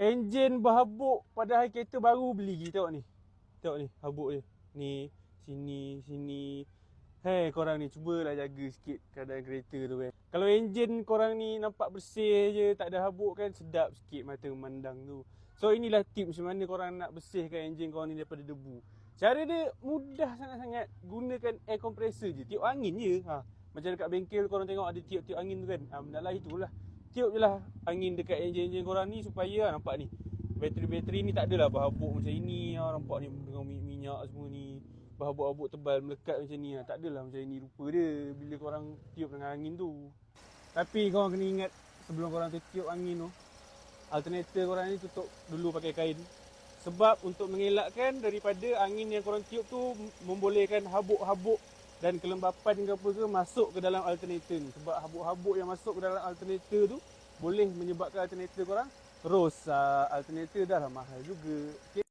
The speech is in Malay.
Enjin berhabuk padahal kereta baru beli. Tengok ni. Tengok ni habuk dia. Ni sini. Hei korang ni cubalah jaga sikit keadaan kereta tu kan. Kalau enjin korang ni nampak bersih je, tak ada habuk kan, sedap sikit mata memandang tu. So inilah tips macam mana korang nak bersihkan enjin korang ni daripada debu. Cara dia mudah sangat-sangat. Gunakan air compressor je, tiup angin je. Macam dekat bengkel korang tengok ada tiup-tiup angin tu kan. Benda lah itulah. Tiup je lah angin dekat enjin-enjin korang ni supaya nampak ni. Bateri-bateri ni tak adalah berhabuk macam ini. Nampak ni dengan minyak semua ni. Berhabuk-habuk tebal melekat macam ni. Tak adalah macam ni rupa dia bila korang tiup dengan angin tu. Tapi korang kena ingat sebelum korang tiup angin tu, alternator korang ni tutup dulu pakai kain. Sebab untuk mengelakkan daripada angin yang korang tiup tu membolehkan habuk-habuk dan kelembapan ke apa ke masuk ke dalam alternator ni. Sebab habuk-habuk yang masuk ke dalam alternator tu boleh menyebabkan alternator korang rosak. Alternator dah lah mahal juga. Okay.